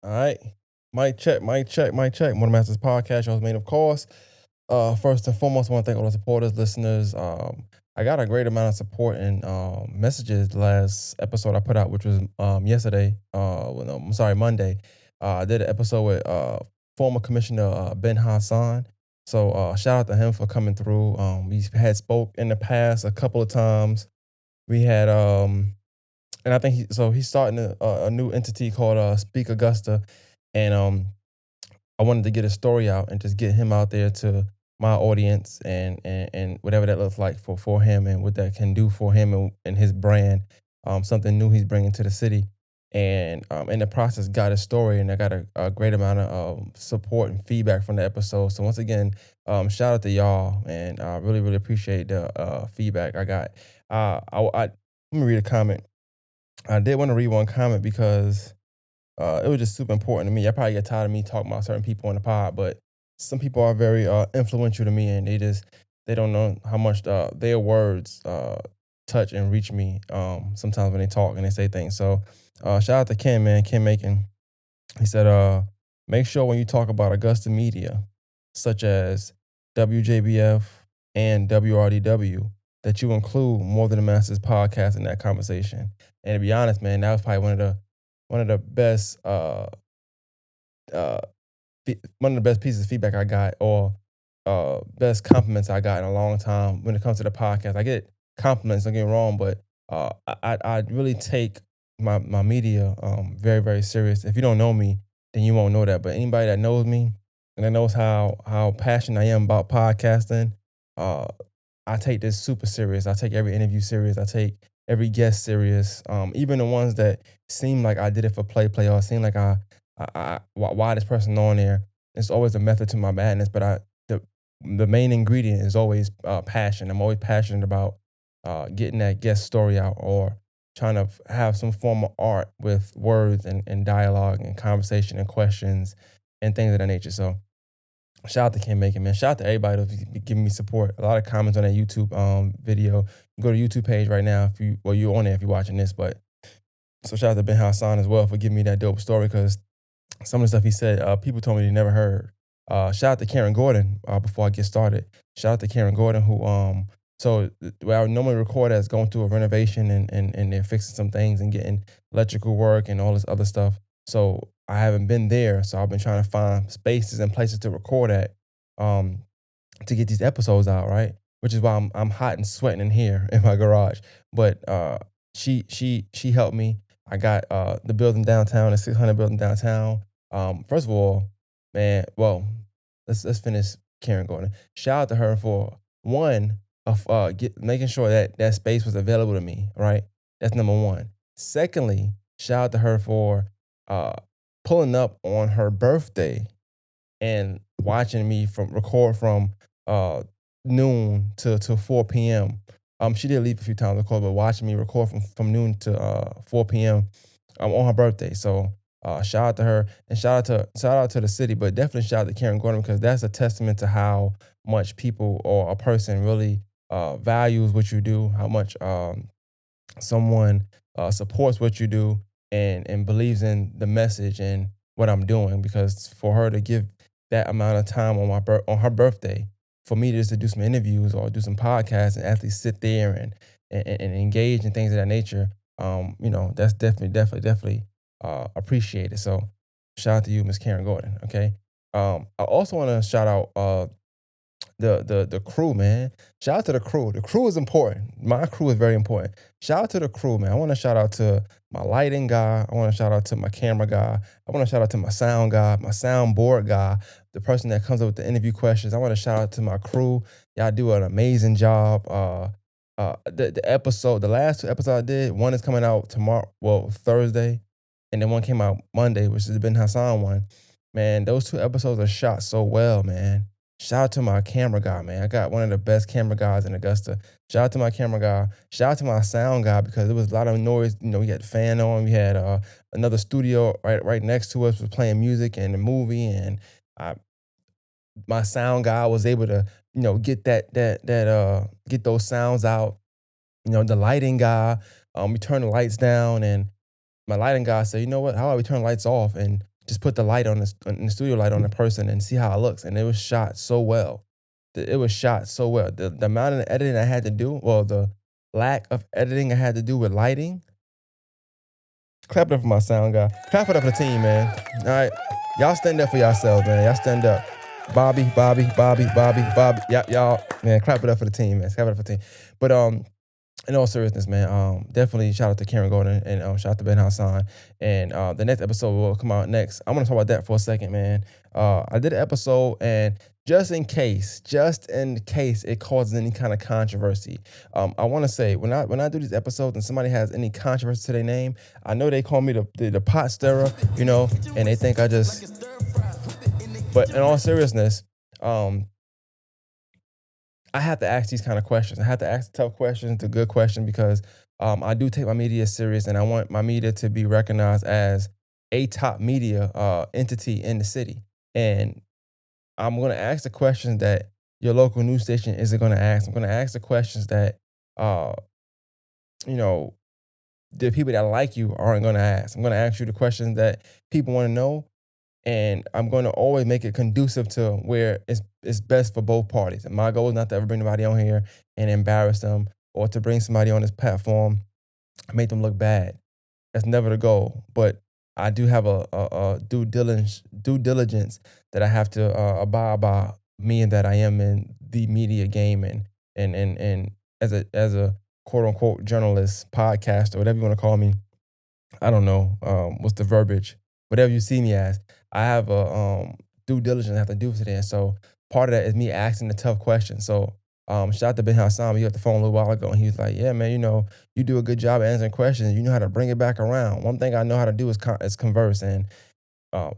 All right. Mic check, mic check, mic check. One of the Masters podcast, y'all's made, of course. First and foremost, I want to thank all the supporters, listeners. I got a great amount of support and messages the last episode I put out, which was yesterday. Well, no, I'm sorry, Monday. I did an episode with former Commissioner Ben Hassan. So shout out to him for coming through. We had spoke in the past a couple of times. We had and I think he's starting a new entity called Speak Augusta, and I wanted to get his story out and just get him out there to my audience and whatever that looks like for him and what that can do for him and his brand, something new he's bringing to the city. And in the process, got his story, and I got a great amount of support and feedback from the episode. So once again, shout out to y'all, and I really really appreciate the feedback I got. Let me read a comment. I did want to read one comment because it was just super important to me. I probably get tired of me talking about certain people on the pod, but some people are very influential to me, and they don't know how much their words touch and reach me. Sometimes when they talk and they say things. So shout out to Ken, man, Ken Macon. He said, make sure when you talk about Augusta media, such as WJBF and WRDW, that you include More Than the Masters podcast in that conversation. And to be honest, man, that was probably one of the best uh one of the best pieces of feedback I got, or best compliments I got in a long time when it comes to the podcast. I get compliments, don't get me wrong, but I really take my media very, very serious. If you don't know me, then you won't know that. But anybody that knows me and that knows how passionate I am about podcasting, uh I take this super serious. I take every interview serious. I take every guest serious. Even the ones that seem like I did it for play, or seem like why this person on there. It's always a method to my madness, but the main ingredient is always passion. I'm always passionate about getting that guest story out, or trying to have some form of art with words and dialogue and conversation and questions and things of that nature. So shout out to Ken Macon, man. Shout out to everybody that's giving me support. A lot of comments on that YouTube video. Go to YouTube page right now if you're on there if you're watching this. But so shout out to Ben Hassan as well for giving me that dope story, because some of the stuff he said, people told me they never heard. Shout out to Karen Gordon, before I get started. Shout out to Karen Gordon, who where I would normally record as going through a renovation, and they're fixing some things and getting electrical work and all this other stuff. So I haven't been there, so I've been trying to find spaces and places to record at, um, to get these episodes out, right? Which is why I'm hot and sweating in here in my garage. But she helped me. I got the building downtown, the 600 building downtown. First of all, man, well, let's finish Karen Gordon. Shout out to her for one of making sure that that space was available to me, right? That's number one. Secondly, shout out to her for uh pulling up on her birthday and watching me from record from uh noon to 4 p.m. She did leave a few times to record, but watching me record from noon to 4 p.m. On her birthday. So shout out to her, and shout out to the city, but definitely shout out to Karen Gordon, because that's a testament to how much people or a person really values what you do, how much someone supports what you do, and believes in the message and what I'm doing. Because for her to give that amount of time on on her birthday, for me just to do some interviews or do some podcasts and actually sit there and engage in things of that nature, that's definitely appreciated. So shout out to you, Miss Karen Gordon. Okay. I also want to shout out the crew, man. Shout out to the crew. The crew is important. My crew is very important. Shout out to the crew, man. I want to shout out to my lighting guy. I want to shout out to my camera guy. I want to shout out to my sound guy, my soundboard guy, the person that comes up with the interview questions. I want to shout out to my crew. Y'all do an amazing job. The last two episodes I did, one is coming out tomorrow, well, Thursday, and then one came out Monday, which is the Ben Hassan one. Man, those two episodes are shot so well, man. Shout out to my camera guy, man. I got one of the best camera guys in Augusta. Shout out to my camera guy. Shout out to my sound guy, because there was a lot of noise. We had the fan on. We had another studio right next to us was playing music and a movie, and I, my sound guy was able to get get those sounds out. The lighting guy, we turned the lights down, and my lighting guy said, "You know what? How about we turn the lights off and just put the light on the studio light on the person and see how it looks. And it was shot so well. It was shot so well. The amount of editing I had to do, well, the lack of editing I had to do with lighting. Clap it up for my sound guy. Clap it up for the team, man. All right. Y'all stand up for yourselves, man. Y'all stand up. Bobby. Y'all, man, clap it up for the team, man. Clap it up for the team. But in all seriousness, man, definitely shout out to Karen Gordon and shout out to Ben Hassan. And the next episode will come out next. I'm gonna talk about that for a second, man. I did an episode, and just in case it causes any kind of controversy, I want to say when I do these episodes and somebody has any controversy to their name, I know they call me the pot stirrer, and they think I just. But in all seriousness, I have to ask these kind of questions. I have to ask the tough questions, the good questions, because I do take my media serious, and I want my media to be recognized as a top media entity in the city. And I'm going to ask the questions that your local news station isn't going to ask. I'm going to ask the questions that, uh, you know, the people that like you aren't going to ask. I'm going to ask you the questions that people want to know, and I'm going to always make it conducive to where it's best for both parties. And my goal is not to ever bring anybody on here and embarrass them, or to bring somebody on this platform and make them look bad. That's never the goal. But I do have a due diligence that I have to abide by, me and that I am in the media game, and as a quote unquote journalist, podcaster, whatever you want to call me. I don't know what's the verbiage, whatever you see me as. I have a due diligence I have to do for that. So part of that is me asking the tough questions. So shout out to Ben Hassan. He got the phone a little while ago, and he was like, "Yeah, man, you do a good job answering questions. You know how to bring it back around. One thing I know how to do is converse, and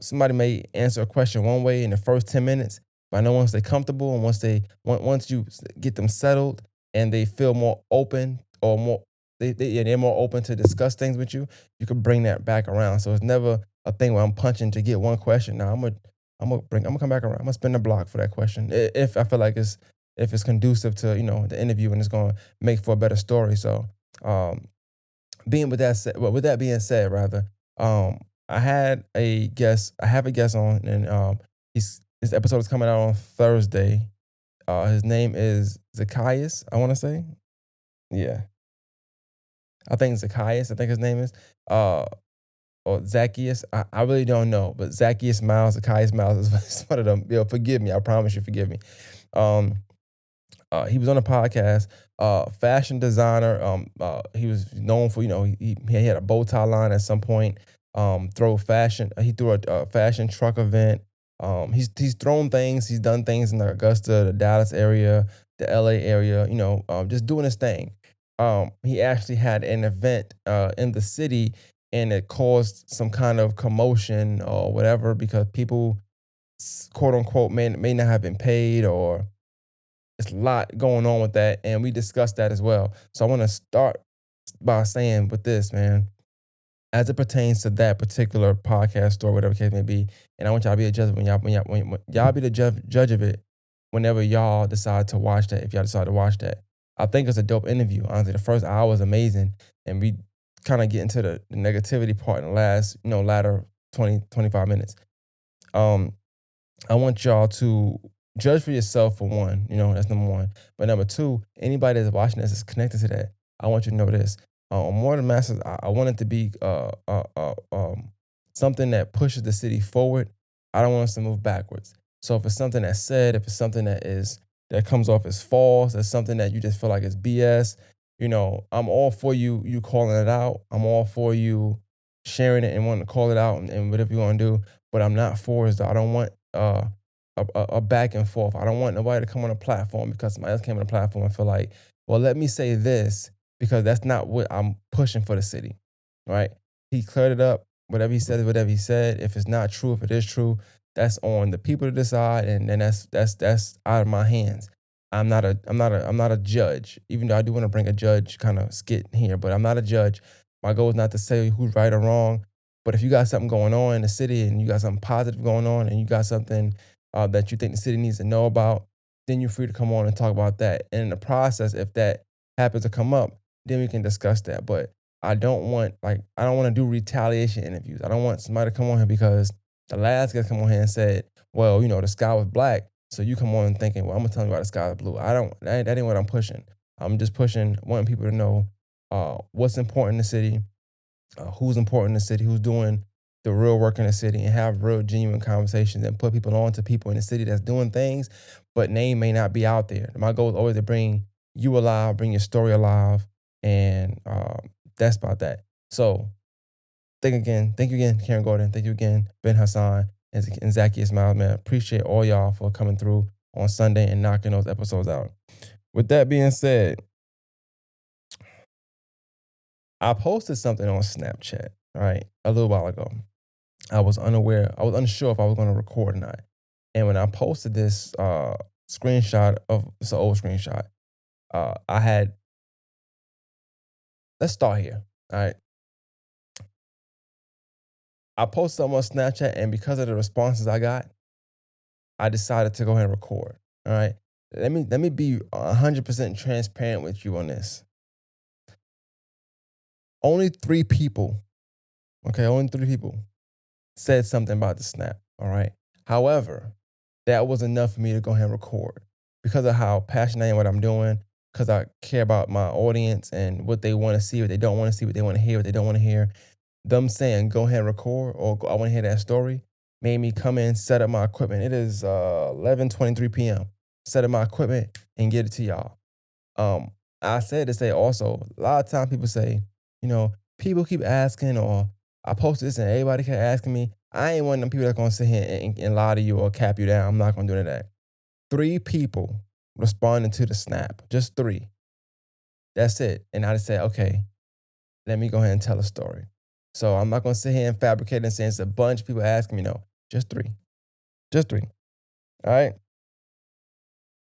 somebody may answer a question one way in the first 10 minutes, but I know once they're comfortable, and once you get them settled and they feel more open, or more they're more open to discuss things with you, you can bring that back around. So it's never a thing where I'm punching to get one question. Now I'm gonna come back around. I'm gonna spin the block for that question if I feel like if it's conducive to the interview, and it's gonna make for a better story. So um, with that being said, rather, I had a guest. I have a guest on, and his episode is coming out on Thursday. His name is Zacchaeus, I want to say. Yeah, I think Zacchaeus. I think his name is. Uh, or Zacchaeus. I really don't know, but Zacchaeus Miles is one of them. Forgive me. I promise you, forgive me. Um, he was on a podcast, fashion designer. He was known for, he had a bow tie line at some point. He threw a fashion truck event. He's thrown things. He's done things in the Augusta, the Dallas area, the LA area. Just doing his thing. He actually had an event in the city, and it caused some kind of commotion or whatever, because people, quote unquote, may not have been paid, or it's a lot going on with that, and we discussed that as well. So I want to start by saying with this, man, as it pertains to that particular podcast or whatever case may be, and I want y'all to be a judge when y'all be the judge of it whenever y'all decide to watch that. If y'all decide to watch that, I think it's a dope interview. Honestly, the first hour was amazing, and we kind of get into the negativity part in the last, latter 20-25 minutes. Um, I want y'all to judge for yourself, for one. That's number one. But number two, anybody that's watching this is connected to that. I want you to know this. On More Than Masters, I want it to be something that pushes the city forward. I don't want us to move backwards. So if it's something that's said, if it's something that comes off as false, that's something that you just feel like is BS, I'm all for you calling it out. I'm all for you sharing it and wanting to call it out, and whatever you want to do. But I'm not for is that I don't want a back and forth. I don't want nobody to come on a platform because somebody else came on a platform and feel like, well, let me say this, because that's not what I'm pushing for the city, right? He cleared it up. Whatever he said is whatever he said. If it's not true, if it is true, that's on the people to decide, and then that's out of my hands. I'm not a judge, even though I do want to bring a judge kind of skit here, but I'm not a judge. My goal is not to say who's right or wrong. But if you got something going on in the city, and you got something positive going on, and you got something that you think the city needs to know about, then you're free to come on and talk about that. And in the process, if that happens to come up, then we can discuss that. But I don't want to do retaliation interviews. I don't want somebody to come on here because The last guest come on here and said, well, the sky was black. So you come on thinking, well, I'm gonna tell you why the sky is blue. That ain't what I'm pushing. I'm just pushing, wanting people to know what's important in the city, who's important in the city, who's doing the real work in the city, and have real genuine conversations and put people on to people in the city that's doing things, but name may not be out there. My goal is always to bring you alive, bring your story alive, and that's about that. So thank you again, Karen Gordon. Thank you again, Ben Hassan and Zacchaeus Miles, man. Appreciate all y'all for coming through on Sunday and knocking those episodes out. With that being said, I posted something on Snapchat, right, a little while ago. I was unsure if I was going to record or not. And when I posted this screenshot it's an old screenshot, I had, let's start here, all right. I posted something on Snapchat, and because of the responses I got, I decided to go ahead and record, all right. Let me be 100% transparent with you on this. Only 3 people, okay, only 3 people said something about the snap, all right? However, that was enough for me to go ahead and record because of how passionate I am what I'm doing, because I care about my audience and what they want to see, what they don't want to see, what they want to hear, what they don't want to hear. Them saying, go ahead and record, or I want to hear that story, made me come in, set up my equipment. It is 11:23 p.m. Set up my equipment and get it to y'all. Um, I said to say also, a lot of times people say, people keep asking, or I posted this and everybody kept asking me. I ain't one of them people that's gonna sit here and lie to you or cap you down. I'm not gonna do none of that. 3 people responding to the snap, just 3. That's it. And I just said, okay, let me go ahead and tell a story. So I'm not gonna sit here and fabricate and say it's a bunch of people asking me. No, just 3, just 3. All right.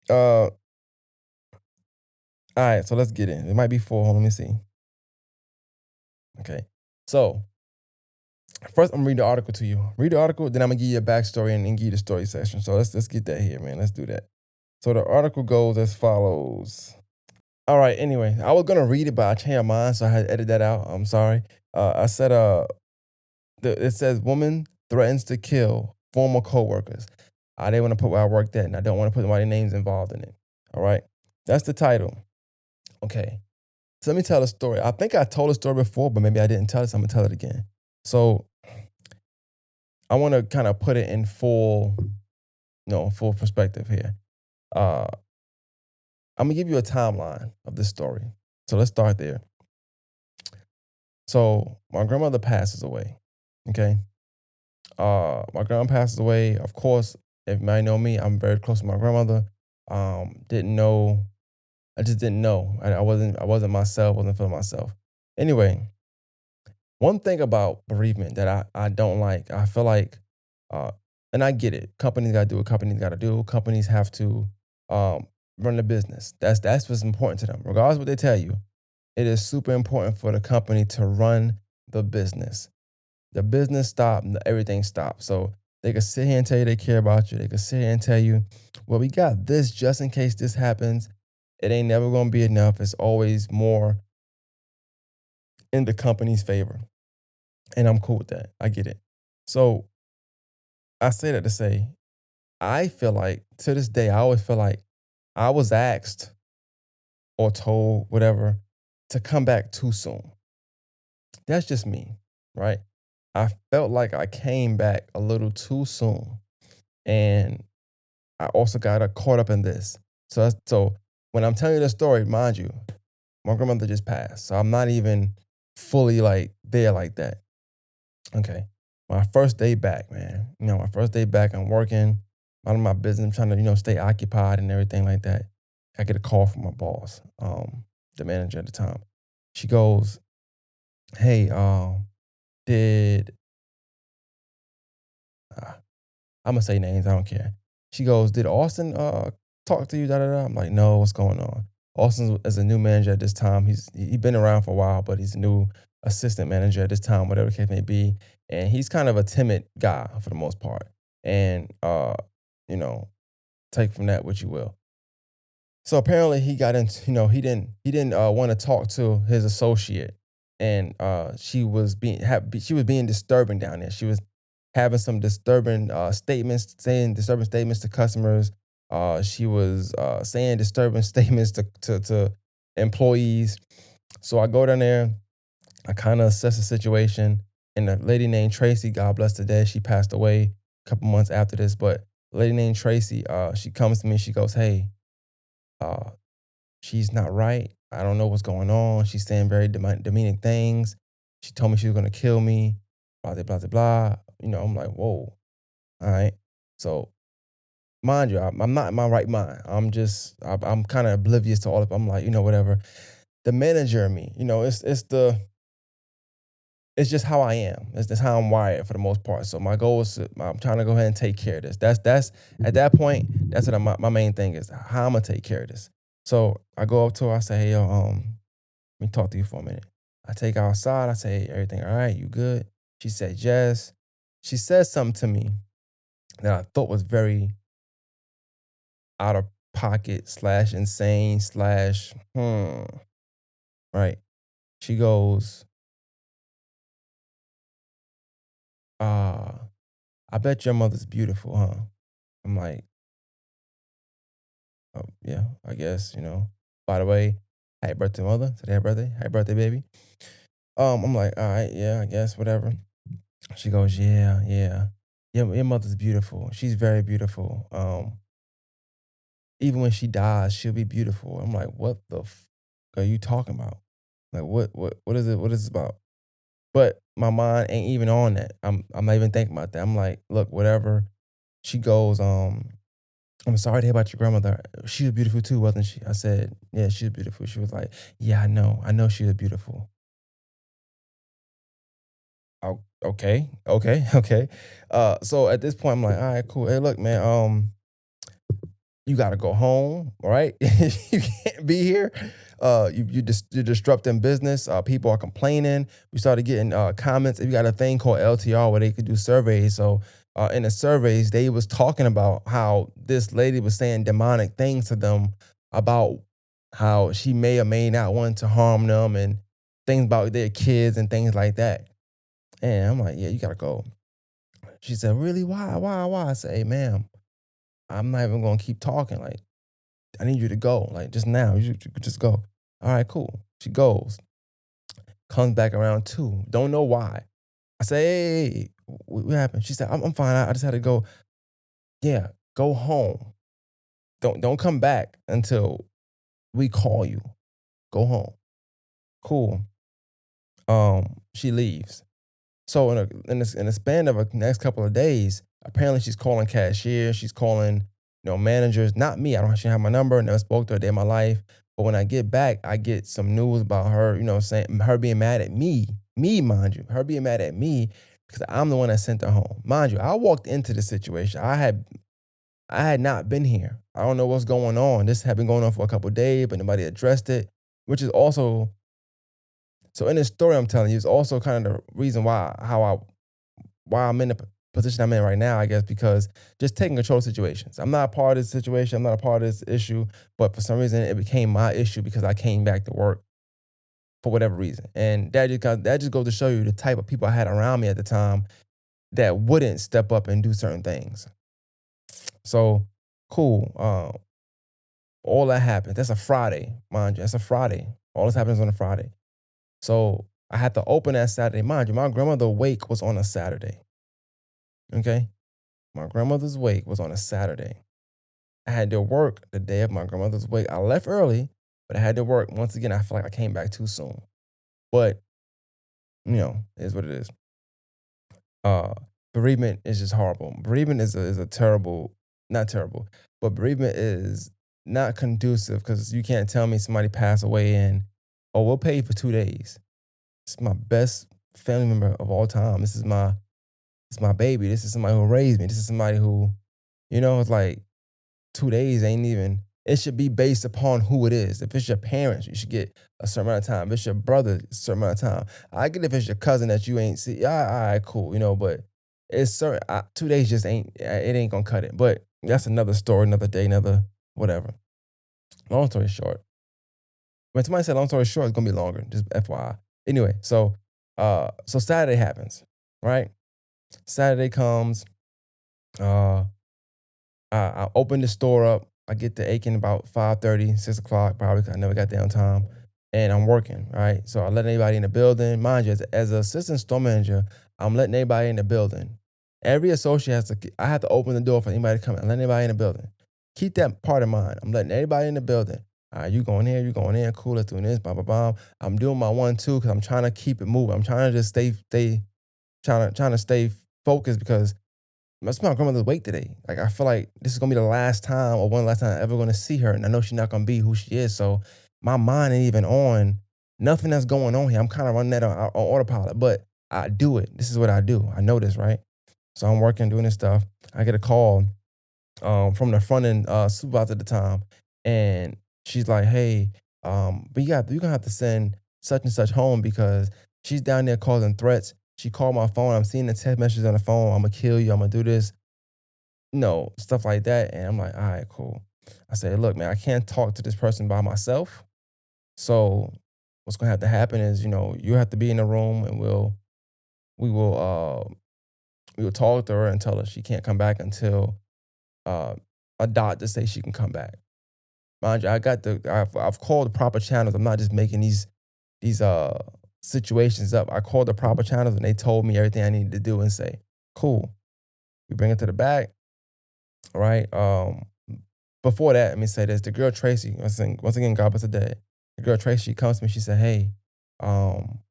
All right. So let's get in. It might be 4. Hold on, let me see. Okay. So first, I'm gonna read the article to you. Read the article, then I'm gonna give you a backstory and give you the story section. So let's get that here, man. Let's do that. So the article goes as follows. All right. Anyway, I was gonna read it, but I changed my mind, so I had to edit that out. I'm sorry. I said, it says woman threatens to kill former coworkers. I didn't want to put where I worked at, and I don't want to put my names involved in it. All right. That's the title. Okay. So let me tell a story. I think I told a story before, but maybe I didn't tell it, so I'm gonna tell it again. So I want to kind of put it in full perspective here. Uh, I'm gonna give you a timeline of this story. So let's start there. So my grandmother passes away. Okay. My grandma passes away. Of course, if you might know me, I'm very close to my grandmother. Didn't know. I just didn't know. I wasn't myself. Wasn't feeling myself. Anyway, one thing about bereavement that I don't like, I feel like, and I get it. Companies got to do what companies got to do. Companies have to run the business. That's what's important to them. Regardless of what they tell you, it is super important for the company to run the business. The business stopped, everything stopped. So they could sit here and tell you they care about you. They could sit here and tell you, well, we got this just in case this happens. It ain't never going to be enough. It's always more in the company's favor. And I'm cool with that. I get it. So I say that to say, I feel like to this day, I always feel like I was asked or told, whatever, to come back too soon. That's just me, right? I felt like I came back a little too soon. And I also got caught up in this. So when I'm telling you the story, mind you, my grandmother just passed. So I'm not even fully like there like that. Okay. My first day back, man. My first day back, I'm working, out of my business, I'm trying to, stay occupied and everything like that. I get a call from my boss, the manager at the time. She goes, hey, did I'm gonna say names, I don't care. She goes, did Austin talk to you? Da da da. I'm like, no, what's going on? Austin is a new manager at this time. He's been around for a while, but he's a new assistant manager at this time, whatever the case may be. And he's kind of a timid guy for the most part. And you know, take from that what you will. So apparently he got into, he didn't want to talk to his associate, and she was being disturbing down there. She was having some disturbing statements, saying disturbing statements to customers. She was saying disturbing statements to employees. So I go down there. I kind of assess the situation. And a lady named Tracy, God bless the dead, she passed away a couple months after this. But a lady named Tracy, she comes to me. She goes, "Hey, uh, she's not right. I don't know what's going on. She's saying very demeaning things. She told me she was gonna kill me. Blah blah blah blah blah." I'm like, "Whoa, all right." So mind you, I'm not in my right mind. I'm kind of oblivious to all of it. I'm like, whatever. The manager in me, it's just how I am. It's just how I'm wired for the most part. So my goal is I'm trying to go ahead and take care of this. That's at that point. That's what my main thing is. How I'm gonna take care of this. So I go up to her. I say, "Hey, yo, let me talk to you for a minute." I take her outside. I say, "Hey, everything all right? You good?" She said, "Yes." She said something to me that I thought was very out of pocket slash insane slash right. She goes, "Uh, I bet your mother's beautiful, huh?" I'm like, "Oh, yeah, I guess, you know." By the way, happy birthday, mother. Today, happy birthday. Happy birthday, baby. I'm like, "All right, yeah, I guess, whatever." She goes, "Yeah, yeah. Your mother's beautiful. She's very beautiful. Even when she dies, she'll be beautiful." I'm like, "What the are you talking about? Like, what is it? What is this about?" But my mind ain't even on that. I'm not even thinking about that. I'm like, "Look, whatever." She goes, "I'm sorry to hear about your grandmother. She was beautiful too, wasn't she?" I said, "Yeah, she was beautiful." She was like, "Yeah, I know. I know she was beautiful." Oh, okay, okay, okay. So at this point, I'm like, "All right, cool. Hey, look, man. You gotta go home, all right? You can't be here. You're disrupting business. People are complaining. We started getting comments. We got a thing called LTR where they could do surveys. So in the surveys, they was talking about how this lady was saying demonic things to them about how she may or may not want to harm them and things about their kids and things like that. And I'm like, "Yeah, you gotta go." She said, "Really? Why? Why?" I said, "Hey, ma'am, I'm not even gonna keep talking. Like, I need you to go, like just now. You could just go." All right, cool. She goes, comes back around 2. Don't know why. I say, "Hey, what happened?" She said, I'm fine. I just had to go." "Yeah, go home. Don't come back until we call you. Go home." Cool. She leaves. So in the span of a next couple of days, apparently she's calling cashiers, she's calling, managers. Not me. I don't actually have my number. Never spoke to her a day in my life. But when I get back, I get some news about her. Saying her being mad at me. Me, mind you, her being mad at me because I'm the one that sent her home. Mind you, I walked into the situation. I had not been here. I don't know what's going on. This had been going on for a couple of days, but nobody addressed it, which is also so in this story I'm telling you, it's also kind of the reason why I'm in the position I'm in right now, I guess, because just taking control of situations. I'm not a part of this situation. I'm not a part of this issue, but for some reason, it became my issue because I came back to work for whatever reason, and that just goes to show you the type of people I had around me at the time that wouldn't step up and do certain things. So cool. All that happened. That's a Friday, mind you. That's a Friday. All this happens on a Friday. So I had to open that Saturday. Mind you, my grandmother wake was on a Saturday. Okay. My grandmother's wake was on a Saturday. I had to work the day of my grandmother's wake. I left early, but I had to work. Once again, I feel like I came back too soon. But, it is what it is. Uh, Bereavement is just horrible. Bereavement is a terrible, not terrible, but bereavement is not conducive because you can't tell me somebody passed away and, "Oh, we'll pay you for 2 days." It's my best family member of all time. It's my baby. This is somebody who raised me. This is somebody who, it's like 2 days ain't even. It should be based upon who it is. If it's your parents, you should get a certain amount of time. If it's your brother, a certain amount of time. I get if it's your cousin that you ain't see. Yeah, all right, cool. But it's certain. 2 days just ain't. It ain't gonna cut it. But that's another story, another day, another whatever. Long story short, when somebody said long story short, it's gonna be longer. Just FYI. Anyway, so Saturday happens, right? Saturday comes, uh, I open the store up. I get to Aiken about 5:30, 6 o'clock, probably 'cause I never got there on time. And I'm working, right? So I let anybody in the building. Mind you, as an assistant store manager, I'm letting everybody in the building. Every associate I have to open the door for anybody to come in. Let anybody in the building. Keep that part in mind. I'm letting everybody in the building. All right, you going here, you going in, cool, let's do this, blah, blah, blah. I'm doing my 1, 2 because I'm trying to keep it moving. I'm trying to just trying to stay focused because that's my grandmother's wake today. Like I feel like this is gonna be the last time or one last time I'm ever gonna see her, and I know she's not gonna be who she is. So my mind ain't even on nothing that's going on here. I'm kind of running that on autopilot, but I do it. This is what I do. I know this, right? So I'm working, doing this stuff. I get a call from the front end supervisor at the time, and she's like, "Hey, but you're gonna have to send such and such home because she's down there causing threats. She called my phone. I'm seeing the text messages on the phone. I'm gonna kill you. I'm gonna do this, stuff like that." And I'm like, "All right, cool." I said, "Look, man, I can't talk to this person by myself. So what's gonna have to happen is, you have to be in the room, and we will we will talk to her and tell her she can't come back until uh, a doctor say she can come back." Mind you, I've called the proper channels. I'm not just making these situations up. I called the proper channels and they told me everything I needed to do and say, "Cool." We bring it to the back, right? Before that, let me say this: the girl Tracy, once again, God bless her dad. The girl Tracy comes to me. She said, "Hey, um,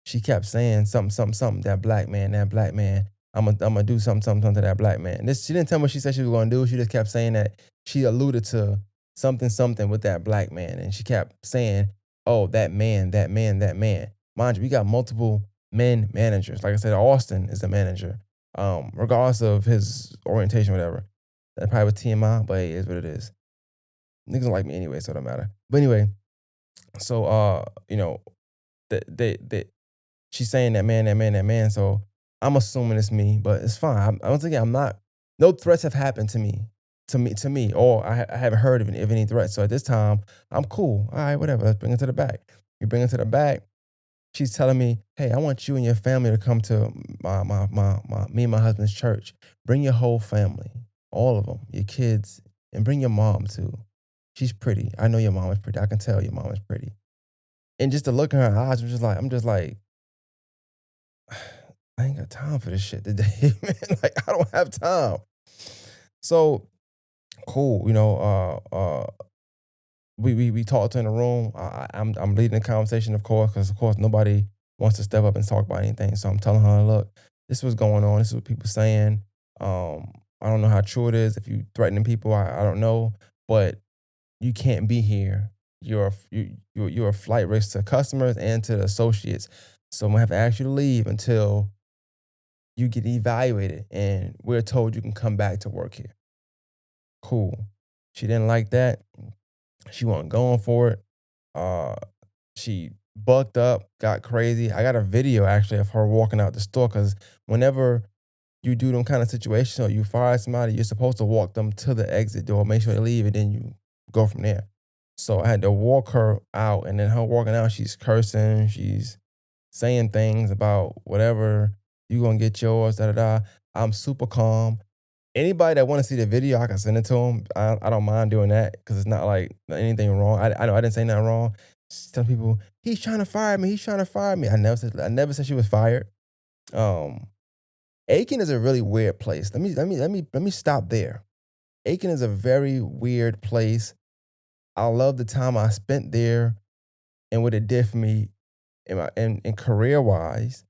she kept saying something, something, something. That black man, that black man. I'm gonna do something, something, something to that black man." This she didn't tell me what she said she was gonna do. She just kept saying that she alluded to something, something with that black man, and she kept saying, "Oh, that man, that man, that man." Mind you, we got multiple men managers. Like I said, Austin is the manager. Regardless of his orientation, whatever. That probably was TMI, but hey, it is what it is. Niggas don't like me anyway, so it don't matter. But anyway, so they she's saying that man, that man, that man. So I'm assuming it's me, but it's fine. Once again, I'm not. No threats have happened to me, or I haven't heard of any threats. So at this time, I'm cool. All right, whatever. Let's bring it to the back. We bring it to the back. She's telling me, "Hey, I want you and your family to come to me and my husband's church. Bring your whole family, all of them, your kids, and bring your mom too. She's pretty. I know your mom is pretty. I can tell your mom is pretty." And just to look in her eyes, I'm just like, I ain't got time for this shit today, man. Like, I don't have time. So cool, we talked in the room. I'm leading the conversation, of course, because of course nobody wants to step up and talk about anything. So I'm telling her, look, this is what's going on. This is what people saying. I don't know how true it is. If you threatening people, I don't know, but you can't be here. You're a flight risk to customers and to the associates. So I'm gonna have to ask you to leave until you get evaluated and we're told you can come back to work here. Cool. She didn't like that. She wasn't going for it. Uh, she bucked up, got crazy. I got a video actually of her walking out the store because whenever you do them kind of situations or you fire somebody, you're supposed to walk them to the exit door, make sure they leave, and then you go from there. So I had to walk her out, and then her walking out, she's cursing, she's saying things about whatever, you gonna get yours, da da da. I'm super calm. Anybody that want to see the video, I can send it to them. I don't mind doing that because it's not like anything wrong. I know I didn't say nothing wrong. Some people, he's trying to fire me. He's trying to fire me. I never said she was fired. Um, Aiken is a really weird place. Let me stop there. Aiken is a very weird place. I love the time I spent there and what it did for me in career wise.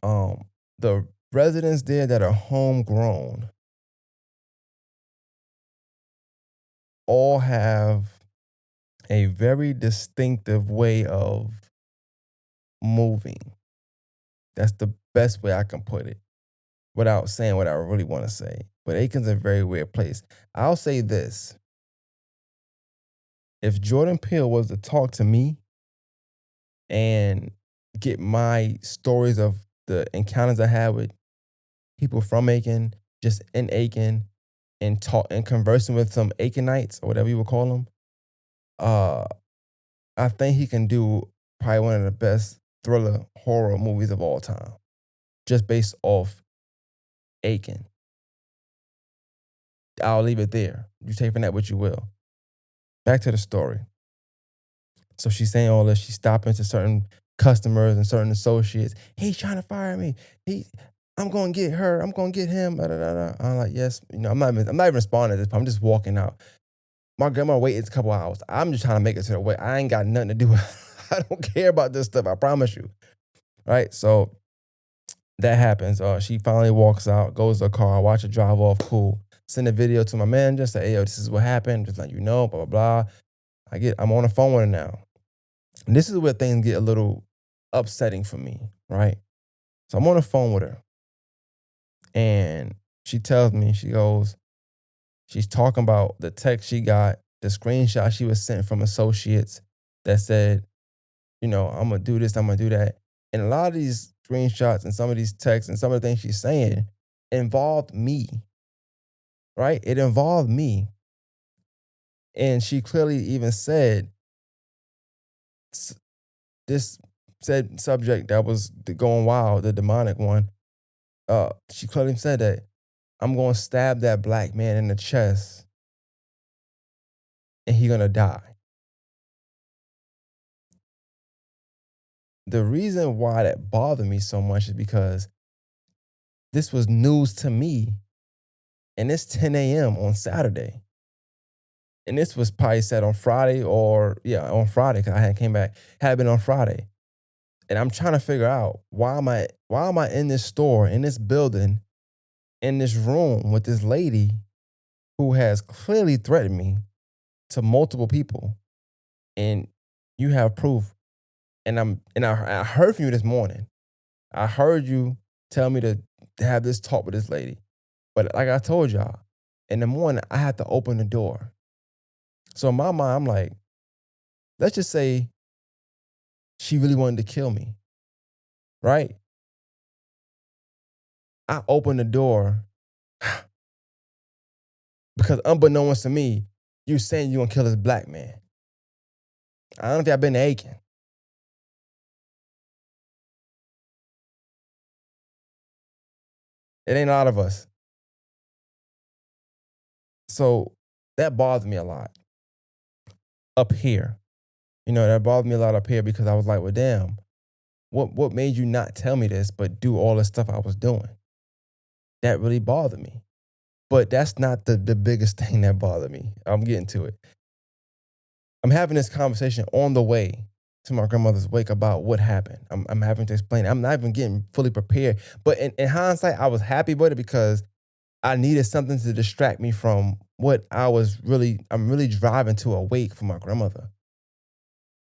The residents there that are homegrown all have a very distinctive way of moving. That's the best way I can put it without saying what I really want to say. But Aiken's a very weird place. I'll say this: if Jordan Peele was to talk to me and get my stories of the encounters I had with people from Aiken, just in Aiken, and talk and conversing with some Aikenites or whatever you would call them, uh, I think he can do probably one of the best thriller horror movies of all time. just based off Aiken. I'll leave it there. You take from that what you will. Back to the story. So she's saying all this. She's stopping to certain customers and certain associates. He's trying to fire me. He, I'm going to get her. I'm going to get him. Da, da, da, da. I'm like, yes. I'm not even responding to this. I'm just walking out. My grandma waited a couple hours. I'm just trying to make it to the way. I ain't got nothing to do with it. I don't care about this stuff. I promise you. Right. So that happens. She finally walks out, goes to the car. I watch her drive off. Cool. Send a video to my manager. Say, hey, yo, this is what happened. Just let you know. Blah blah blah. I'm on the phone with her now. And this is where things get a little upsetting for me, right? So I'm on the phone with her, and she tells me, she's talking about the text she got, the screenshot she was sent from associates that said, I'm gonna do this, I'm gonna do that. And a lot of these screenshots and some of these texts and some of the things she's saying involved me, right? It involved me. And she clearly even said this said subject that was going wild, the demonic one. She clearly said that I'm gonna stab that black man in the chest and he gonna die. The reason why that bothered me so much is because this was news to me, and it's 10 a.m. on Saturday. And this was probably said on Friday on Friday, because I had came back, had been on Friday. And I'm trying to figure out why am I in this store, in this building, in this room with this lady who has clearly threatened me to multiple people, and you have proof. And I heard from you this morning. I heard you tell me to have this talk with this lady. But like I told y'all, in the morning I had to open the door. So in my mind, I'm like, let's just say she really wanted to kill me, right? I opened the door because unbeknownst to me, you saying you gonna kill this black man. I don't know if y'all been to Aiken. It ain't a lot of us. So that bothered me a lot up here. That bothered me a lot up here because I was like, well, damn, what made you not tell me this, but do all the stuff I was doing? That really bothered me. But that's not the biggest thing that bothered me. I'm getting to it. I'm having this conversation on the way to my grandmother's wake about what happened. I'm having to explain. I'm not even getting fully prepared. But in hindsight, I was happy with it because I needed something to distract me from what I'm really driving to a wake for my grandmother.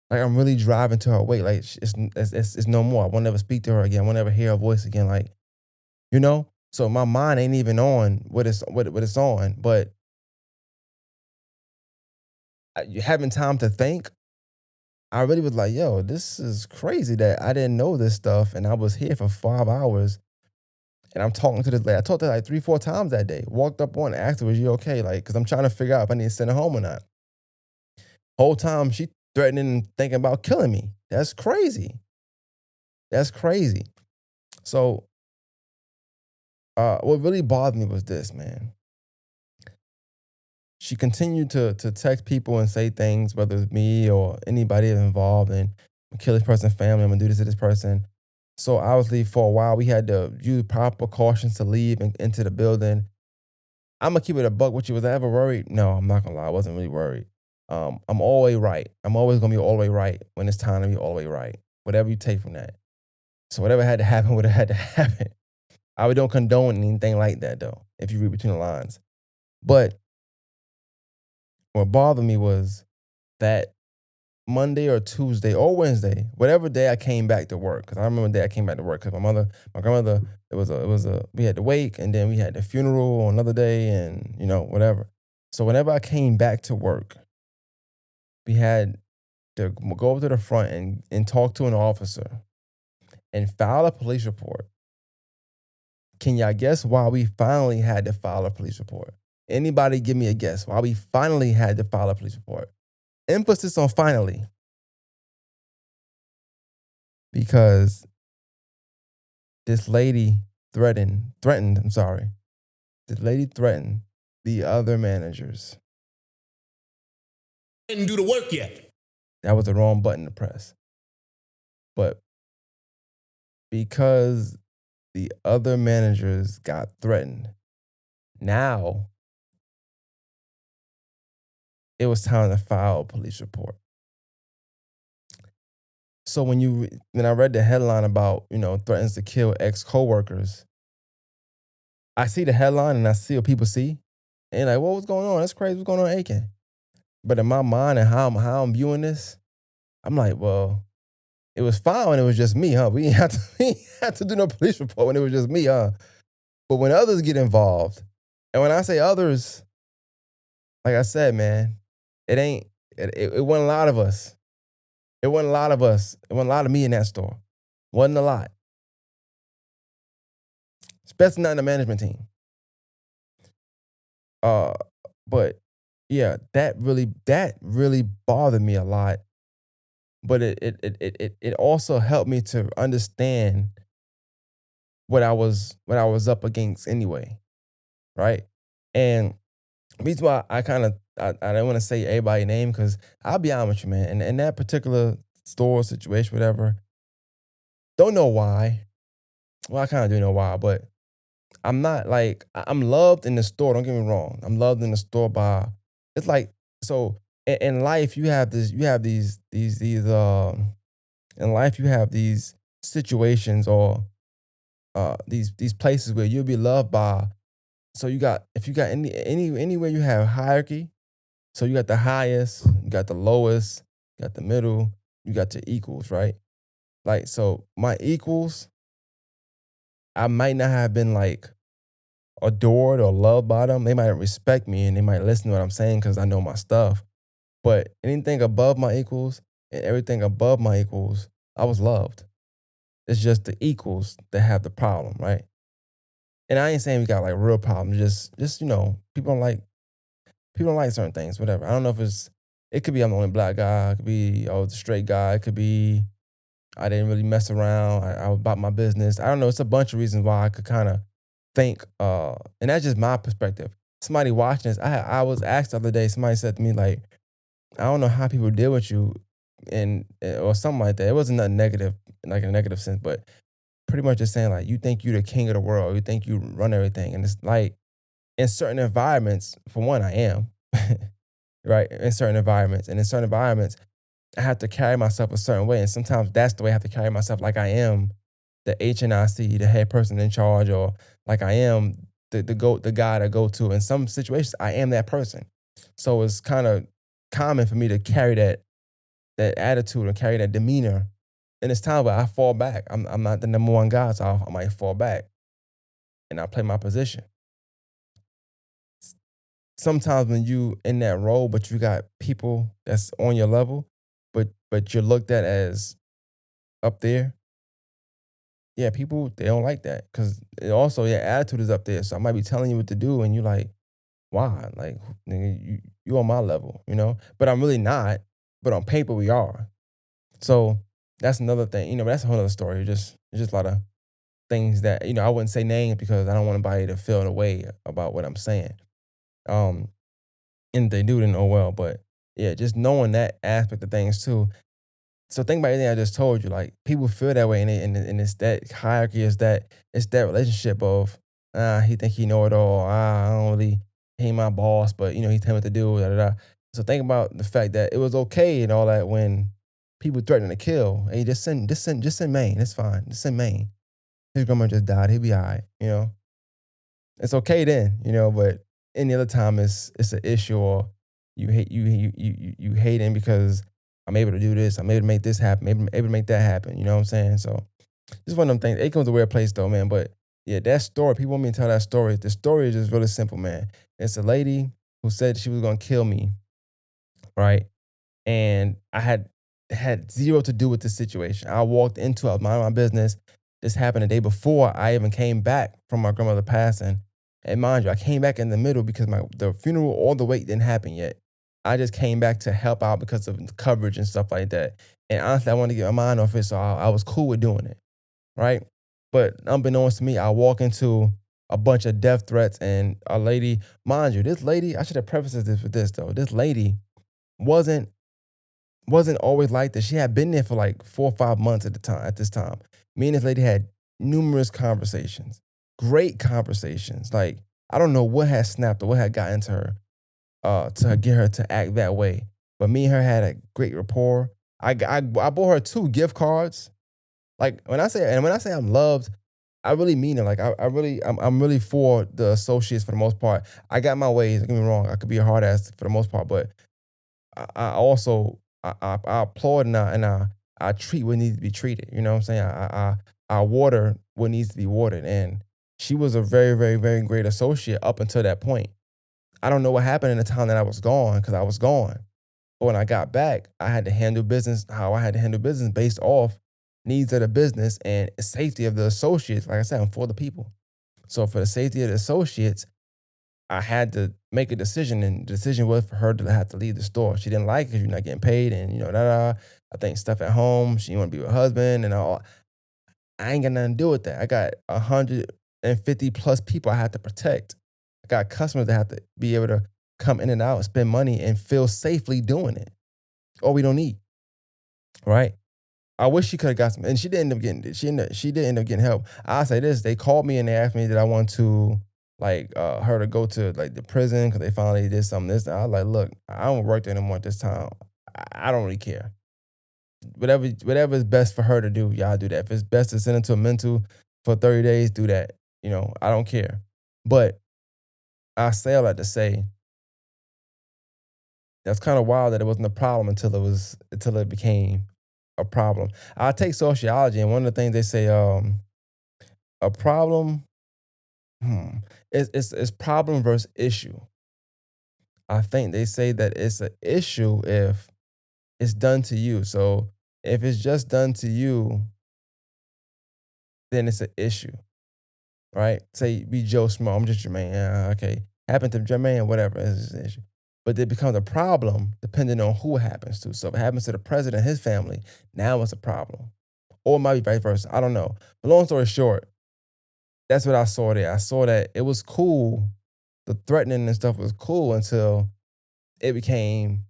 Like, I'm really driving to her wake. Like, it's no more. I won't never speak to her again. I won't never hear her voice again. Like, So my mind ain't even on what it's on. But having time to think, I really was like, yo, this is crazy that I didn't know this stuff. And I was here for 5 hours and I'm talking to this lady. I talked to her like 3, 4 times that day. Walked up on her, asked her, was you okay? Like, because I'm trying to figure out if I need to send her home or not. Whole time she threatening and thinking about killing me. That's crazy. That's crazy. So what really bothered me was this, man. She continued to text people and say things, whether it's me or anybody involved, and kill this person's family. I'm gonna do this to this person. So obviously, for a while, we had to use proper precautions to leave and into the building. I'm gonna keep it a buck with you. Was I ever worried? No, I'm not gonna lie. I wasn't really worried. I'm always right. I'm always gonna be all the way right when it's time to be all the way right. Whatever you take from that. So whatever had to happen would have had to happen. I don't condone anything like that though, if you read between the lines. But what bothered me was that Monday or Tuesday or Wednesday, whatever day I came back to work, because I remember the day I came back to work because my grandmother, we had the wake and then we had the funeral on another day and, whatever. So whenever I came back to work, we had to go over to the front and talk to an officer and file a police report. Can y'all guess why we finally had to file a police report? Anybody give me a guess why we finally had to file a police report? Emphasis on finally. Because this lady threatened, I'm sorry. This lady threatened the other managers. Didn't do the work yet. That was the wrong button to press. But because the other managers got threatened, now it was time to file a police report. So when I read the headline about, threatens to kill ex coworkers, I see the headline and I see what people see. And like, what's going on? That's crazy. What's going on in Aiken? But in my mind and how I'm viewing this, I'm like, well, it was fine when it was just me, huh? We didn't have to do no police report when it was just me, huh? But when others get involved, and when I say others, like I said, man, it ain't it wasn't a lot of us. It wasn't a lot of us. It wasn't a lot of me in that store. Wasn't a lot. Especially not in the management team. Uh, but yeah, that really bothered me a lot. But it also helped me to understand what I was up against anyway, right? And the reason why I don't want to say everybody's name because I'll be honest with you, man. And in that particular store situation, whatever, don't know why. Well, I kind of do know why, but I'm not like I'm loved in the store. Don't get me wrong. I'm loved in the store by. It's like so in life you have this. You have these. In life you have these situations or these places where you'll be loved by. So you got if you got anywhere you have hierarchy. So you got the highest, you got the lowest, you got the middle, you got your equals, right? Like so my equals, I might not have been like adored or loved by them. They might respect me and they might listen to what I'm saying because I know my stuff. But anything above my equals and everything above my equals, I was loved. It's just the equals that have the problem, right? And I ain't saying we got like real problems. Just people don't like certain things. Whatever. I don't know if it could be I'm the only black guy. It could be I was a straight guy. It could be I didn't really mess around. I was about my business. I don't know. It's a bunch of reasons why I could kind of think, and that's just my perspective. Somebody watching this, I was asked the other day. Somebody said to me like, I don't know how people deal with you, and or something like that. It wasn't a negative, like in a negative sense, but pretty much just saying like, you think you're the king of the world. You think you run everything, and it's like in certain environments. For one, I am right in certain environments, and in certain environments I have to carry myself a certain way. And sometimes that's the way I have to carry myself, like I am the HNIC, the head person in charge, or like I am the guy to go to. In some situations, I am that person. So it's kind of common for me to carry that attitude or carry that demeanor. And it's time where I fall back. I'm not the number one guy, so I might fall back and I play my position. Sometimes when you in that role, but you got people that's on your level, but you're looked at as up there. Yeah, people they don't like that because also your attitude is up there. So I might be telling you what to do, and you're like, "Why? Like, nigga, you on my level, you know?" But I'm really not. But on paper, we are. So that's another thing, But that's a whole other story. It's just a lot of things that I wouldn't say names because I don't want anybody to feel the way about what I'm saying. Um, and they do, then oh well. But yeah, just knowing that aspect of things too. So think about anything I just told you. Like people feel that way, and it's that hierarchy. It's that relationship of he think he know it all. I don't really he ain't my boss, but he tell me what to do. Da, da, da. So think about the fact that it was okay and all that when people threatening to kill. Hey, just send Maine. It's fine. Just send Maine. His grandma just died. He'll be all right. It's okay then. But any other time it's an issue or you hating because I'm able to do this. I'm able to make this happen. Able to make that happen. You know what I'm saying? So just one of them things. Aiken was a weird place though, man. But yeah, that story. People want me to tell that story. The story is just really simple, man. It's a lady who said she was gonna kill me, right? And I had zero to do with this situation. I walked into it, mind my business. This happened the day before I even came back from my grandmother passing. And mind you, I came back in the middle because the funeral all the wait didn't happen yet. I just came back to help out because of the coverage and stuff like that. And honestly, I wanted to get my mind off it, so I was cool with doing it, right? But unbeknownst to me, I walk into a bunch of death threats and a lady, mind you, this lady, I should have prefaced this with this though. This lady wasn't wasn't always like this. She had been there for like 4 or 5 months at this time. Me and this lady had numerous conversations, great conversations. Like, I don't know what had snapped or what had got into her to get her to act that way. But me and her had a great rapport. I bought her 2 gift cards. Like when I say I'm loved, I really mean it. Like I'm really for the associates for the most part. I got my ways. Don't get me wrong. I could be a hard ass for the most part, but I also I applaud and I treat what needs to be treated. You know what I'm saying? I water what needs to be watered, and she was a very very very great associate up until that point. I don't know what happened in the time that I was gone because I was gone. But when I got back, I had to handle business how I had to handle business based off needs of the business and safety of the associates. Like I said, I'm for the people. So for the safety of the associates, I had to make a decision, and the decision was for her to have to leave the store. She didn't like it because you're not getting paid, and da da. I think stuff at home. She want to be with her husband, and all. I ain't got nothing to do with that. I got 150 plus people I had to protect. I got customers that have to be able to come in and out, spend money, and feel safely doing it. Or we don't eat, right? I wish she could have got some, and she didn't end up getting. She did end up getting help. I say this: they called me and they asked me did I want to like her to go to like the prison because they finally did something. This I was like, look, I don't work there anymore at this time. I don't really care. Whatever is best for her to do, y'all do that. If it's best to send her to a mental for 30 days, do that. I don't care. But I say all that to say that's kind of wild that it wasn't a problem until it became a problem. I take sociology, and one of the things they say, a problem, it's problem versus issue. I think they say that it's an issue if it's done to you. So if it's just done to you, then it's an issue, right? Say be Joe Small, I'm just Jermaine. Yeah, okay. Happened to Jermaine, whatever, it's just an issue. But it becomes a problem depending on who it happens to. So if it happens to the president and his family, now it's a problem. Or it might be vice versa. I don't know. But long story short, that's what I saw there. I saw that it was cool. The threatening and stuff was cool until it became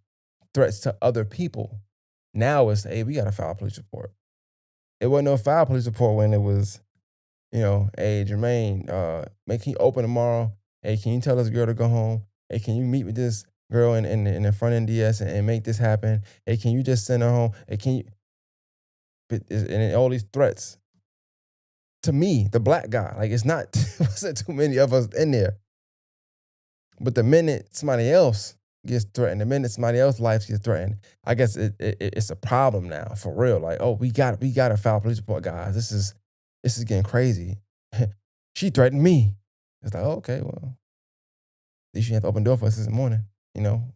threats to other people. Now it's, hey, we got to file a police report. It wasn't no file police report when it was, hey, Jermaine, man, can you open tomorrow? Hey, can you tell this girl to go home? Hey, can you meet with this girl in the front NDS and make this happen? Hey, can you just send her home? Hey, can you? And all these threats to me, the black guy, like it's not, it wasn't too many of us in there. But the minute somebody else gets threatened, the minute somebody else's life gets threatened, I guess it's a problem now for real. Like, oh, we got to file a police report, guys. This is getting crazy. She threatened me. It's like, oh, okay, well, at least you have to open the door for us this morning.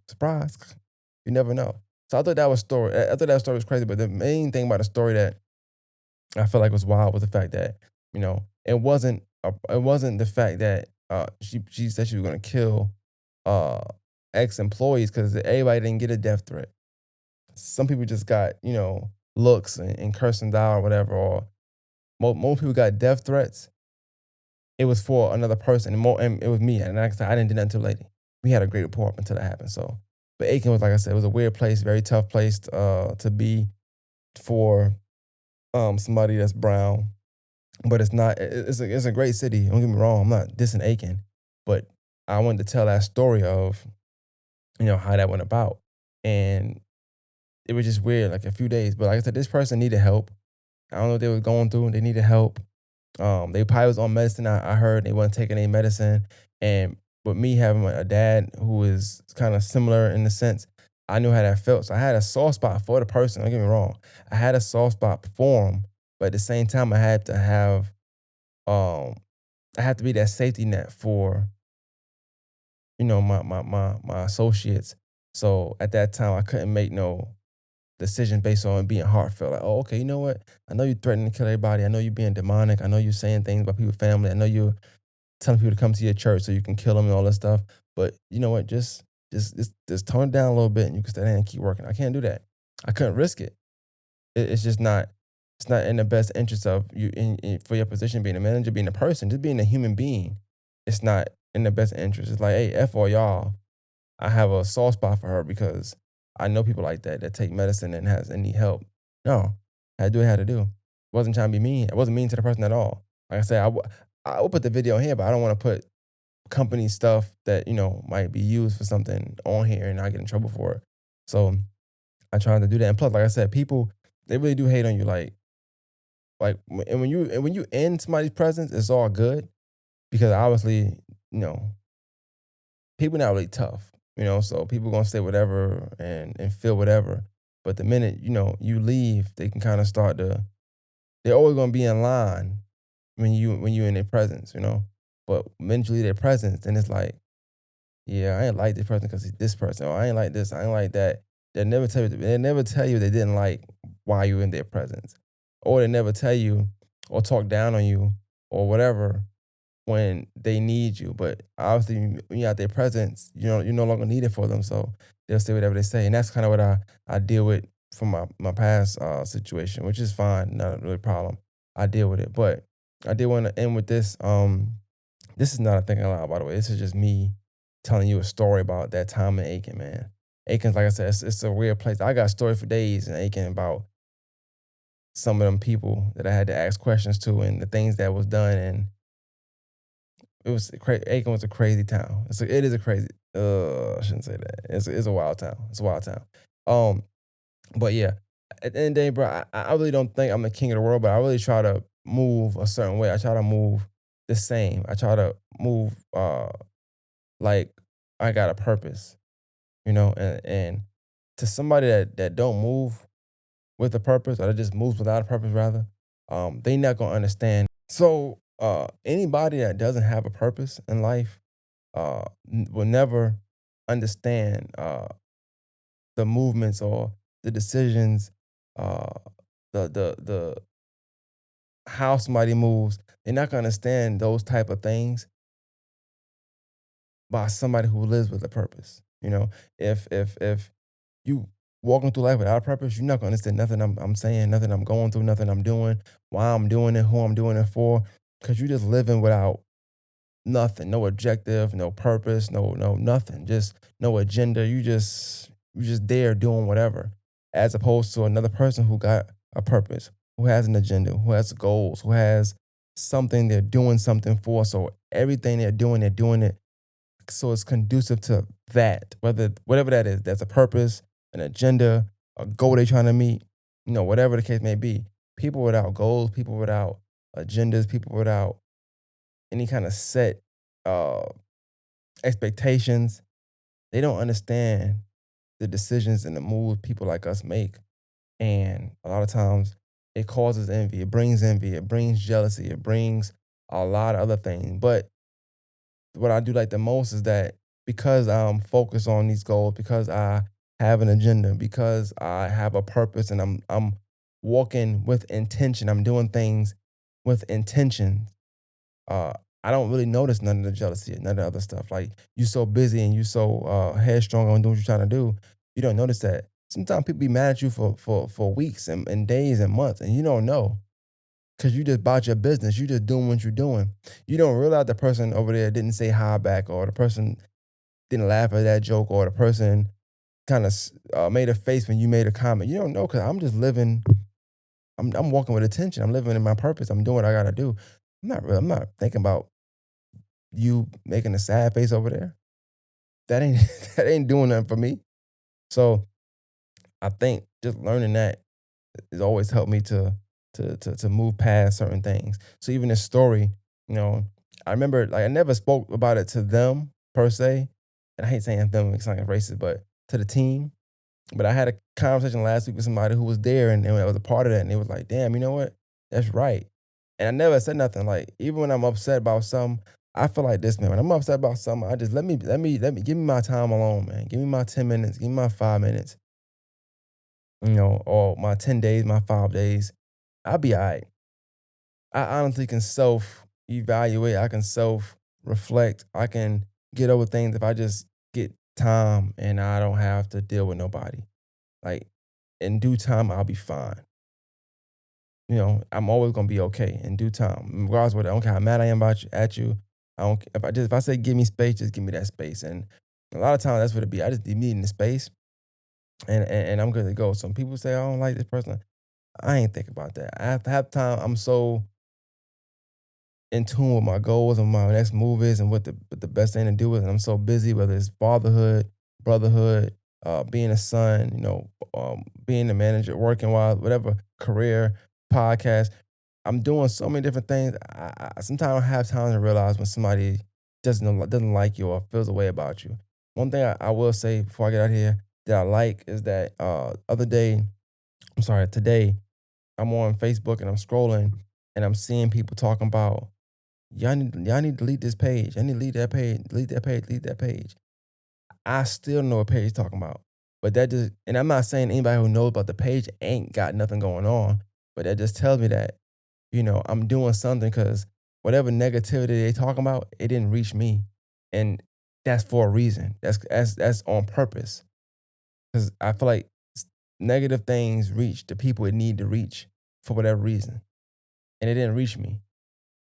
Surprise. You never know. So I thought that story was crazy. But the main thing about the story that I felt like was wild was the fact that it wasn't the fact that she said she was gonna kill uh ex employees because everybody didn't get a death threat. Some people just got looks and cursing down or whatever. Or most people got death threats. It was for another person, and it was me. And like I said, I didn't do nothing too late. We had a great rapport up until that happened. So, but Aiken was, like I said, it was a weird place, very tough place to be for somebody that's brown. But it's not. It's a great city. Don't get me wrong. I'm not dissing Aiken, but I wanted to tell that story of how that went about, and it was just weird, like a few days. But like I said, this person needed help. I don't know what they were going through. They needed help. They probably was on medicine. I heard they wasn't taking any medicine, and with me having a dad who is kind of similar in the sense, I knew how that felt. So I had a soft spot for the person. Don't get me wrong. I had a soft spot for him, but at the same time, um, I had to be that safety net for my associates. So at that time, I couldn't make no decision based on being heartfelt. Like, oh, okay, you know what? I know you're threatening to kill everybody. I know you're being demonic. I know you're saying things about people's family. I know you're telling people to come to your church so you can kill them and all that stuff. But you know what? Just tone it down a little bit and you can stay there and keep working. I can't do that. I couldn't risk it. It's just not. It's not in the best interest of you for your position being a manager, being a person, just being a human being. It's not in the best interest. It's like, hey, F all y'all. I have a soft spot for her because I know people like that that take medicine and has and need help. No, I had to do what I had to do. Wasn't trying to be mean. I wasn't mean to the person at all. Like I said, I will put the video in here, but I don't want to put company stuff that might be used for something on here and I get in trouble for it. So I tried to do that. And plus, like I said, people they really do hate on you. And when you in somebody's presence, it's all good because obviously you know people not really tough. So people gonna say whatever and feel whatever. But the minute you leave, they can kind of start to. They're always gonna be in line when you in their presence. But eventually their presence, then it's like, yeah, I ain't like this person because he's this person. Or I ain't like this. I ain't like that. They never tell you. They never tell you they didn't like why you in their presence, or they never tell you or talk down on you or whatever when they need you. But obviously, when you're out their presence, you're no longer needed for them. So they'll say whatever they say, and that's kind of what I deal with from my past situation, which is fine, not really a problem. I deal with it, but I did want to end with this. This is not a thinking aloud, by the way. This is just me telling you a story about that time in Aiken, man. Aiken's, like I said, it's a weird place. I got a story for days in Aiken about some of them people that I had to ask questions to and the things that was done. And it was crazy. Aiken was a crazy town. It is a crazy. I shouldn't say that. It's a wild town. It's a wild town. Um, but yeah, at the end of the day, bro, I really don't think I'm the king of the world, but I really try to move a certain way. I try to move the same. I try to move like I got a purpose, and to somebody that don't move with a purpose or that just moves without a purpose rather, they not gonna understand. So anybody that doesn't have a purpose in life will never understand the movements or the decisions, uh, the how somebody moves. They're not gonna understand those type of things by somebody who lives with a purpose. If you walking through life without a purpose, you're not gonna understand nothing I'm saying, nothing I'm going through, nothing I'm doing, why I'm doing it, who I'm doing it for, because you're just living without nothing, no objective, no purpose, no nothing, just no agenda. You just there doing whatever, as opposed to another person who got a purpose, who has an agenda, who has goals, who has something they're doing something for. So everything they're doing it so it's conducive to that, whatever that is. That's a purpose, an agenda, a goal they're trying to meet, whatever the case may be. People without goals, people without agendas, people without any kind of set uh, expectations, they don't understand the decisions and the moves people like us make. And a lot of times it causes envy, it brings jealousy, it brings a lot of other things. But what I do like the most is that because I'm focused on these goals, because I have an agenda, because I have a purpose and I'm walking with intention, I'm doing things with intention. uh, I don't really notice none of the jealousy, none of the other stuff. Like you so busy and you so headstrong on doing what you're trying to do, you don't notice that. Sometimes people be mad at you for weeks and days and months, and you don't know because you just about your business. You just doing what you're doing. You don't realize the person over there didn't say hi back, or the person didn't laugh at that joke, or the person kind of made a face when you made a comment. You don't know because I'm just living. I'm walking with attention. I'm living in my purpose. I'm doing what I gotta do. I'm not thinking about you making a sad face over there. That ain't that ain't doing nothing for me. So I think just learning that has always helped me to move past certain things. So even this story, you know, I remember like I never spoke about it to them per se, and I hate saying them because I'm racist, but to the team. But I had a conversation last week with somebody who was there and I was a part of that, and they was like, "Damn, you know what? That's right." And I never said nothing. Like even when I'm upset about something, I feel like this, man. When I'm upset about something, I just let me give me my time alone, man. Give me my 10 minutes, give me my 5 minutes, or my 10 days, my 5 days. I'll be all right. I honestly can self evaluate. I can self reflect. I can get over things if I just get time and I don't have to deal with nobody. Like in due time, I'll be fine. I'm always gonna be okay in due time, regardless of what. I don't care how mad I am about you, at you. I don't. If I say give me space, just give me that space. And a lot of times that's what it be. I just need in the space, and I'm good to go. Some people say I don't like this person. I ain't think about that. I have to have time. I'm so in tune with my goals and my next move is and what the best thing to do is. And I'm so busy, whether it's fatherhood, brotherhood, being a son, being a manager, working while whatever career, podcast. I'm doing so many different things. I sometimes I have time to realize when somebody doesn't like you or feels a way about you. One thing I will say before I get out here that I like is that other day, I'm sorry, today I'm on Facebook and I'm scrolling and I'm seeing people talking about y'all need to delete this page. I need to delete that page, delete that page, delete that page. I still know what page he's talking about. But that just and I'm not saying anybody who knows about the page ain't got nothing going on, but that just tells me that, I'm doing something because whatever negativity they talking about, it didn't reach me. And that's for a reason. That's on purpose. Because I feel like negative things reach the people it need to reach for whatever reason. And it didn't reach me.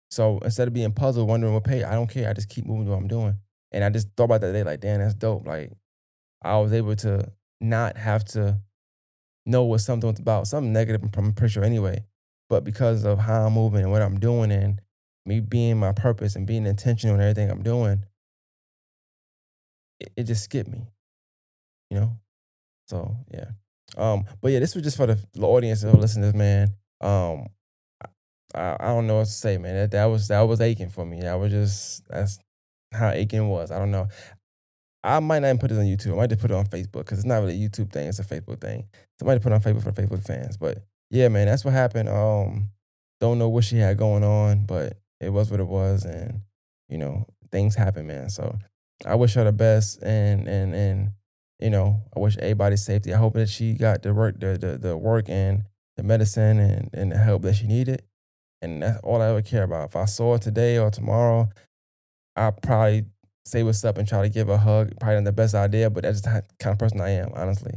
So instead of being puzzled, wondering what page, I don't care. I just keep moving what I'm doing. And I just thought about that today, like, damn, that's dope. Like, I was able to not have to know what something was about, something negative, I'm pretty sure anyway. But because of how I'm moving and what I'm doing and me being my purpose and being intentional in everything I'm doing, it just skipped me, you know? So yeah. But yeah, this was just for the audience and listeners, man. Um, I don't know what to say, man. That was aching for me. That's how Aiken was. I don't know. I might not even put it on YouTube. I might just put it on Facebook because it's not really a YouTube thing. It's a Facebook thing. Somebody put it on Facebook for the Facebook fans. But yeah, man, that's what happened. Don't know what she had going on, but it was what it was, and things happen, man. So I wish her the best, and I wish everybody safety. I hope that she got the work and the medicine and the help that she needed, and that's all I ever care about. If I saw her today or tomorrow, I probably say what's up and try to give a hug. Probably not the best idea, but that's just the kind of person I am, honestly.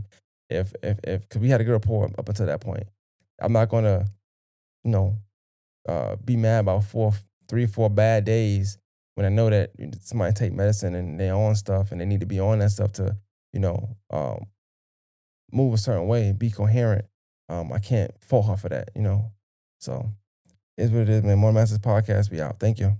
If because we had a good rapport up until that point. I'm not gonna, you know, be mad about 4 bad days when I know that somebody take medicine and they on stuff and they need to be on that stuff to, you know, um, move a certain way, be coherent. I can't fault her for that. So it's what it is, man. More Masters podcast. Be out. Thank you.